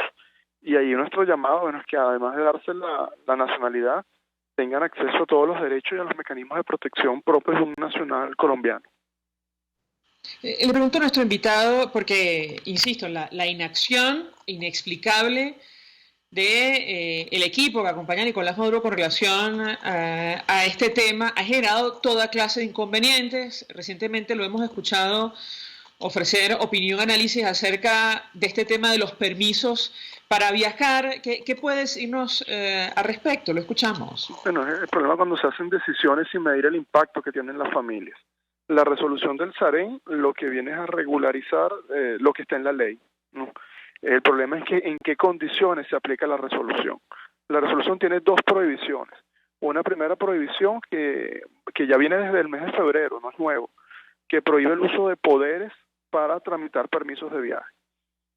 Y ahí nuestro llamado, bueno, es que además de darse la nacionalidad, tengan acceso a todos los derechos y a los mecanismos de protección propios de un nacional colombiano. Le pregunto a nuestro invitado, porque, insisto, la inacción inexplicable de el equipo que acompaña a Nicolás Maduro con relación a este tema ha generado toda clase de inconvenientes. Recientemente lo hemos escuchado ofrecer opinión, análisis acerca de este tema de los permisos para viajar. ¿Qué puede decirnos al respecto? Lo escuchamos. Bueno, el problema cuando se hacen decisiones sin medir el impacto que tienen las familias. La resolución del SAREN lo que viene es a regularizar lo que está en la ley, ¿no? El problema es que en qué condiciones se aplica la resolución. La resolución tiene dos prohibiciones. Una primera prohibición que ya viene desde el mes de febrero, no es nuevo, que prohíbe el uso de poderes para tramitar permisos de viaje.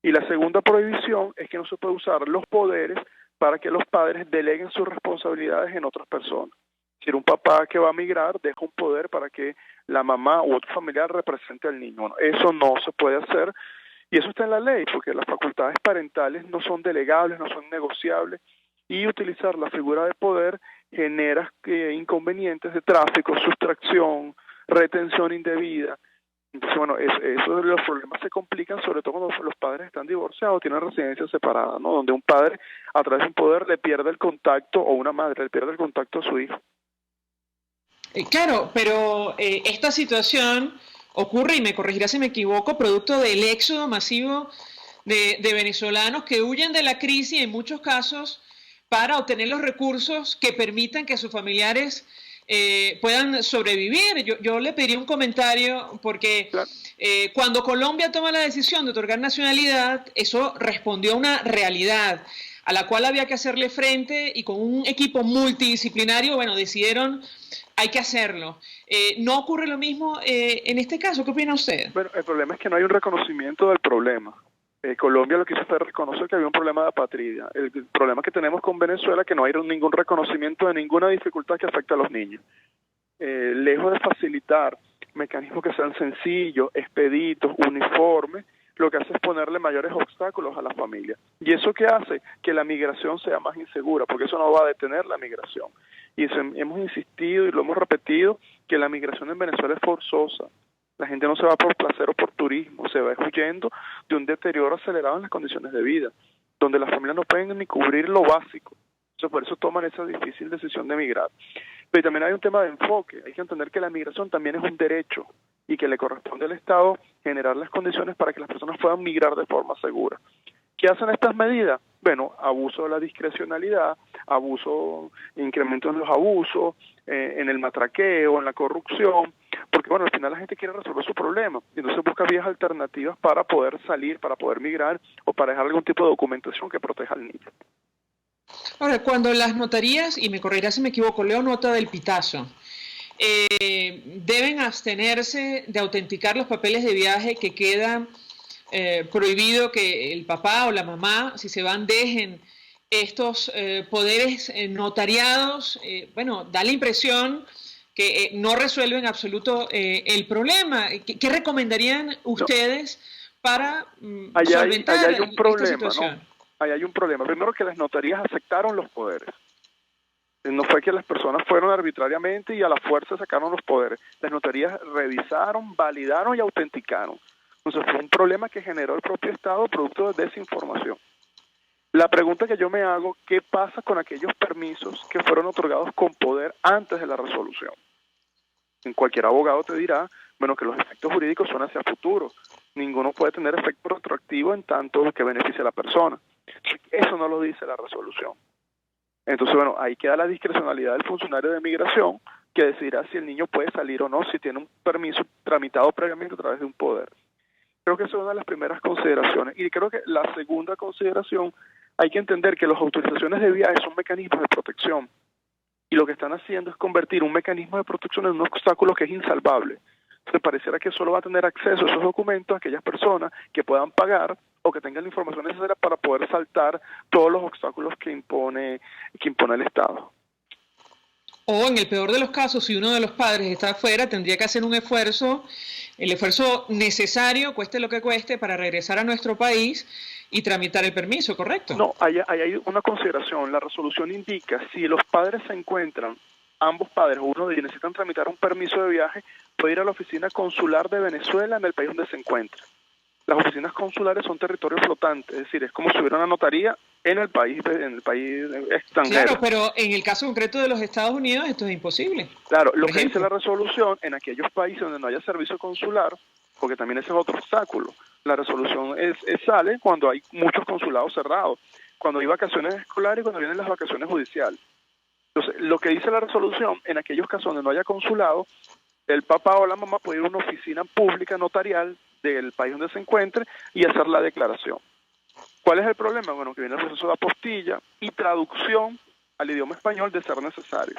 Y la segunda prohibición es que no se puede usar los poderes para que los padres deleguen sus responsabilidades en otras personas. Si un papá que va a migrar deja un poder para que la mamá u otro familiar represente al niño. Bueno, eso no se puede hacer y eso está en la ley porque las facultades parentales no son delegables, no son negociables y utilizar la figura de poder genera inconvenientes de tráfico, sustracción, retención indebida. Entonces, bueno, los problemas se complican sobre todo cuando los padres están divorciados, tienen residencia separada, ¿no? Donde un padre a través de un poder le pierde el contacto o una madre le pierde el contacto a su hijo. Claro, pero esta situación ocurre, y me corregirá si me equivoco, producto del éxodo masivo de venezolanos que huyen de la crisis en muchos casos para obtener los recursos que permitan que sus familiares puedan sobrevivir. Yo le pediría un comentario porque cuando Colombia toma la decisión de otorgar nacionalidad, eso respondió a una realidad a la cual había que hacerle frente y con un equipo multidisciplinario, bueno, decidieron hay que hacerlo. ¿No ocurre lo mismo en este caso? ¿Qué opina usted? Bueno, el problema es que no hay un reconocimiento del problema. Colombia lo que hizo fue reconocer que había un problema de apatridia. El problema que tenemos con Venezuela es que no hay ningún reconocimiento de ninguna dificultad que afecte a los niños. Lejos de facilitar mecanismos que sean sencillos, expeditos, uniformes, lo que hace es ponerle mayores obstáculos a la familia. ¿Y eso qué hace? Que la migración sea más insegura, porque eso no va a detener la migración. Y eso hemos insistido y lo hemos repetido, que la migración en Venezuela es forzosa. La gente no se va por placer o por turismo, se va huyendo de un deterioro acelerado en las condiciones de vida, donde las familias no pueden ni cubrir lo básico. Entonces, por eso toman esa difícil decisión de migrar. Pero también hay un tema de enfoque. Hay que entender que la migración también es un derecho y que le corresponde al Estado generar las condiciones para que las personas puedan migrar de forma segura. ¿Qué hacen estas medidas? Bueno, abuso de la discrecionalidad, incremento en los abusos, en el matraqueo, en la corrupción, porque bueno, al final la gente quiere resolver su problema, y entonces busca vías alternativas para poder salir, para poder migrar o para dejar algún tipo de documentación que proteja al niño. Ahora, cuando las notarías, y me corregirá si me equivoco, leo nota del Pitazo, deben abstenerse de autenticar los papeles de viaje que quedan prohibido que el papá o la mamá, si se van, dejen estos poderes notariados. Bueno, da la impresión que no resuelven en absoluto el problema. ¿Qué recomendarían ustedes para solventar esta situación? ¿No? Ahí hay un problema. Primero, que las notarías aceptaron los poderes. No fue que las personas fueron arbitrariamente y a la fuerza sacaron los poderes. Las notarías revisaron, validaron y autenticaron. Entonces fue un problema que generó el propio Estado producto de desinformación. La pregunta que yo me hago, ¿qué pasa con aquellos permisos que fueron otorgados con poder antes de la resolución? En cualquier abogado te dirá, bueno, que los efectos jurídicos son hacia futuro. Ninguno puede tener efecto retroactivo en tanto que beneficie a la persona. Eso no lo dice la resolución. Entonces, bueno, ahí queda la discrecionalidad del funcionario de migración que decidirá si el niño puede salir o no, si tiene un permiso tramitado previamente a través de un poder. Creo que esa es una de las primeras consideraciones. Y creo que la segunda consideración, hay que entender que las autorizaciones de viaje son mecanismos de protección. y lo que están haciendo es convertir un mecanismo de protección en un obstáculo que es insalvable. Entonces pareciera que solo va a tener acceso a esos documentos aquellas personas que puedan pagar o que tengan la información necesaria para poder saltar todos los obstáculos que impone el Estado. O en el peor de los casos, si uno de los padres está afuera, tendría que hacer un esfuerzo, el esfuerzo necesario, cueste lo que cueste, para regresar a nuestro país y tramitar el permiso, ¿correcto? No, hay una consideración. La resolución indica, si los padres se encuentran, ambos padres o uno de ellos necesitan tramitar un permiso de viaje, puede ir a la oficina consular de Venezuela en el país donde se encuentra. Las oficinas consulares son territorios flotantes, es decir, es como si hubiera una notaría en el país extranjero. Claro, pero en el caso concreto de los Estados Unidos esto es imposible. Claro, lo que dice la resolución, en aquellos países donde no haya servicio consular, porque también ese es otro obstáculo, la resolución sale cuando hay muchos consulados cerrados, cuando hay vacaciones escolares y cuando vienen las vacaciones judiciales. Entonces, lo que dice la resolución, en aquellos casos donde no haya consulado, el papá o la mamá puede ir a una oficina pública notarial del país donde se encuentre y hacer la declaración. ¿Cuál es el problema? Bueno, que viene el proceso de apostilla y traducción al idioma español de ser necesario.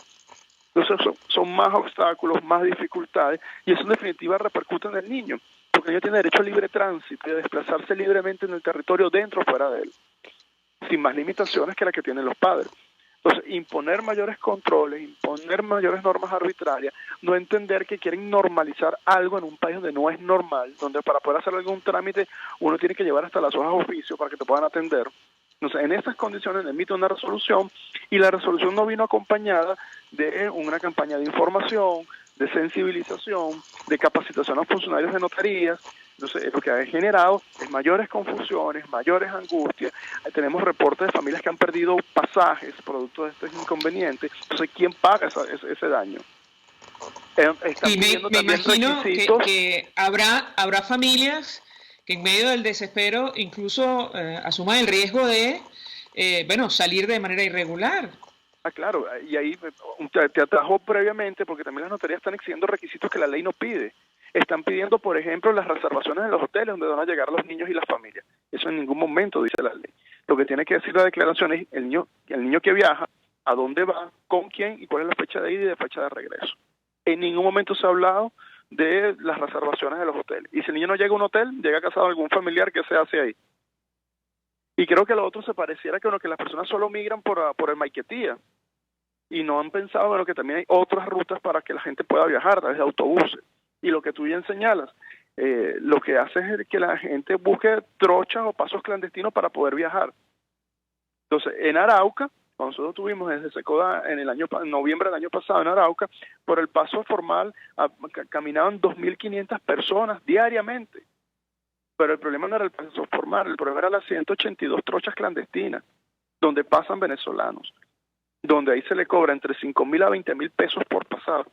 Entonces son más obstáculos, más dificultades, y eso en definitiva repercute en el niño, porque el niño tiene derecho a libre tránsito y a desplazarse libremente en el territorio dentro o fuera de él, sin más limitaciones que las que tienen los padres. Entonces, imponer mayores controles, imponer mayores normas arbitrarias, no entender que quieren normalizar algo en un país donde no es normal, donde para poder hacer algún trámite uno tiene que llevar hasta las hojas de oficio para que te puedan atender. Entonces, en estas condiciones emite una resolución y la resolución no vino acompañada de una campaña de información, de sensibilización, de capacitación a funcionarios de notarías. Entonces, lo que ha generado es mayores confusiones, mayores angustias. Tenemos reportes de familias que han perdido pasajes producto de estos inconvenientes. Entonces, ¿quién paga ese daño? Y me imagino que habrá familias que en medio del desespero incluso asuman el riesgo de salir de manera irregular. Ah, claro, y ahí te atajó previamente porque también las notarías están exigiendo requisitos que la ley no pide. Están pidiendo, por ejemplo, las reservaciones en los hoteles donde van a llegar los niños y las familias. Eso en ningún momento dice la ley. Lo que tiene que decir la declaración es el niño que viaja, a dónde va, con quién y cuál es la fecha de ida y de fecha de regreso. En ningún momento se ha hablado de las reservaciones de los hoteles. Y si el niño no llega a un hotel, llega a casa de algún familiar, que se hace ahí. Y creo que lo otro se pareciera que las personas solo migran por el Maiquetía y no han pensado que también hay otras rutas para que la gente pueda viajar a través de autobuses. Y lo que tú bien señalas, lo que hace es que la gente busque trochas o pasos clandestinos para poder viajar. Entonces, en Arauca, cuando nosotros tuvimos desde Secoda en noviembre del año pasado en Arauca, por el paso formal caminaban 2.500 personas diariamente. Pero el problema no era el paso formal, el problema era las 182 trochas clandestinas, donde pasan venezolanos, donde ahí se le cobra entre 5.000 a 20.000 pesos por pasar,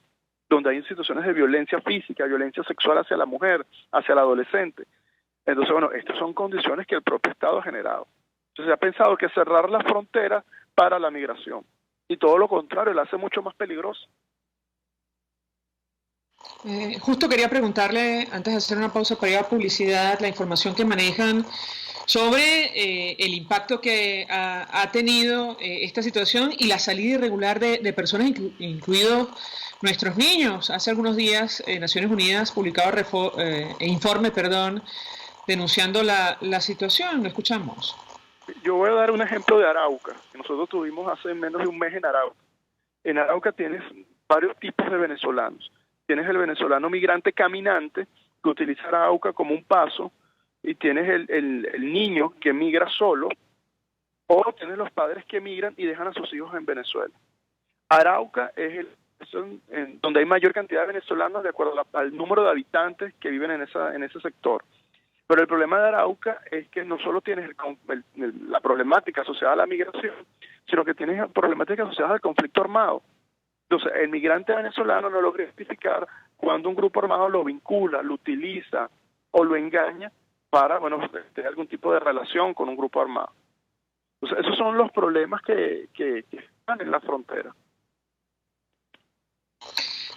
donde hay situaciones de violencia física, violencia sexual hacia la mujer, hacia el adolescente. Entonces, estas son condiciones que el propio Estado ha generado. Entonces, se ha pensado que cerrar la frontera para la migración, y todo lo contrario, la hace mucho más peligrosa. Justo quería preguntarle, antes de hacer una pausa para ir a publicidad, la información que manejan sobre el impacto que ha tenido esta situación y la salida irregular de personas, incluidos nuestros niños. Hace algunos días Naciones Unidas publicaba informe, denunciando la situación. Lo escuchamos. Yo voy a dar un ejemplo de Arauca, que nosotros tuvimos hace menos de un mes en Arauca. En Arauca tienes varios tipos de venezolanos. Tienes el venezolano migrante caminante, que utiliza Arauca como un paso, y tienes el niño que migra solo, o tienes los padres que migran y dejan a sus hijos en Venezuela. Arauca es donde hay mayor cantidad de venezolanos de acuerdo al número de habitantes que viven en ese sector. Pero el problema de Arauca es que no solo tienes la problemática asociada a la migración, sino que tienes problemáticas asociadas al conflicto armado. Entonces, el migrante venezolano no logra identificar cuando un grupo armado lo vincula, lo utiliza o lo engaña para, tener algún tipo de relación con un grupo armado. Entonces, esos son los problemas que están en la frontera.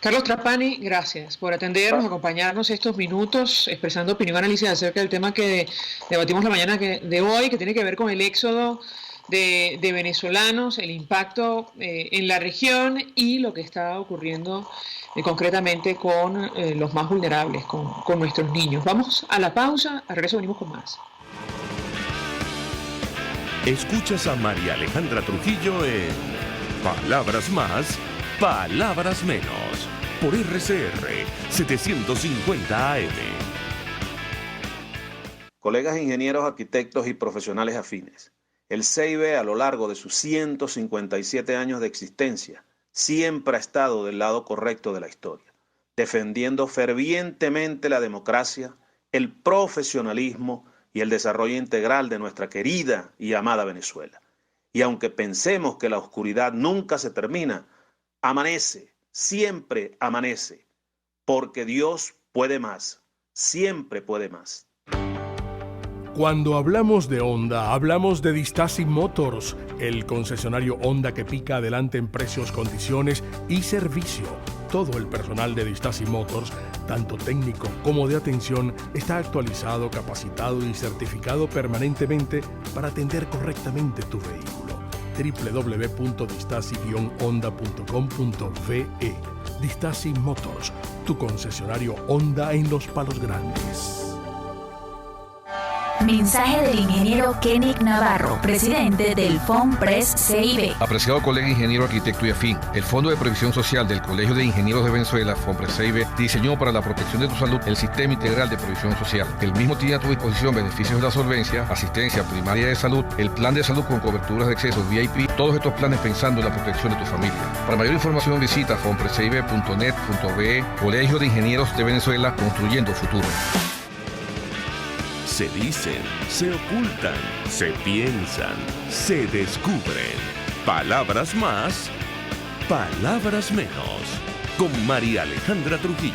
Carlos Trapani, gracias por atendernos, acompañarnos estos minutos, expresando opinión y análisis acerca del tema que debatimos la mañana de hoy, que tiene que ver con el éxodo de venezolanos, el impacto en la región y lo que está ocurriendo concretamente con los más vulnerables, con nuestros niños. Vamos a la pausa, al regreso venimos con más. Escuchas a María Alejandra Trujillo en Palabras Más, Palabras Menos, por RCR 750 AM. Colegas ingenieros, arquitectos y profesionales afines, el CIB a lo largo de sus 157 años de existencia siempre ha estado del lado correcto de la historia, defendiendo fervientemente la democracia, el profesionalismo y el desarrollo integral de nuestra querida y amada Venezuela. Y aunque pensemos que la oscuridad nunca se termina, amanece, siempre amanece, porque Dios puede más, siempre puede más. Cuando hablamos de Honda, hablamos de Distasi Motors, el concesionario Honda que pica adelante en precios, condiciones y servicio. Todo el personal de Distasi Motors, tanto técnico como de atención, está actualizado, capacitado y certificado permanentemente para atender correctamente tu vehículo. www.distasi-honda.com.ve. Distasi Motors, tu concesionario Honda en Los Palos Grandes. Mensaje del ingeniero Kenick Navarro, presidente del FOMPRES CIB. Apreciado colega ingeniero, arquitecto y afín, el Fondo de Previsión Social del Colegio de Ingenieros de Venezuela, FOMPRES CIB, diseñó para la protección de tu salud el Sistema Integral de Previsión Social. El mismo tiene a tu disposición beneficios de la solvencia, asistencia primaria de salud, el plan de salud con coberturas de acceso VIP, todos estos planes pensando en la protección de tu familia. Para mayor información visita fomprescib.net.be. Colegio de Ingenieros de Venezuela, construyendo futuro. Se dicen, se ocultan, se piensan, se descubren. Palabras más, palabras menos. Con María Alejandra Trujillo.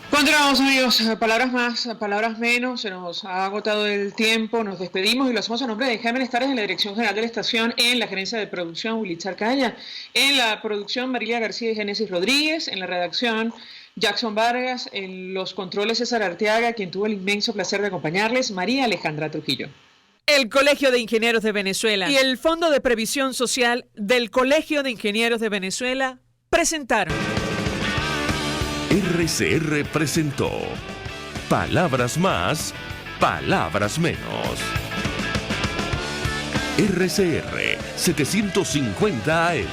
Continuamos, amigos. Palabras más, palabras menos. Se nos ha agotado el tiempo. Nos despedimos y lo hacemos a nombre de Jaime Estares en la dirección general de la estación, en la gerencia de producción Willy Charcaya, en la producción Marilia García y Génesis Rodríguez, en la redacción Jackson Vargas, en los controles César Arteaga, quien tuvo el inmenso placer de acompañarles, María Alejandra Trujillo. El Colegio de Ingenieros de Venezuela y el Fondo de Previsión Social del Colegio de Ingenieros de Venezuela presentaron. RCR presentó Palabras más, palabras menos. RCR 750 AM.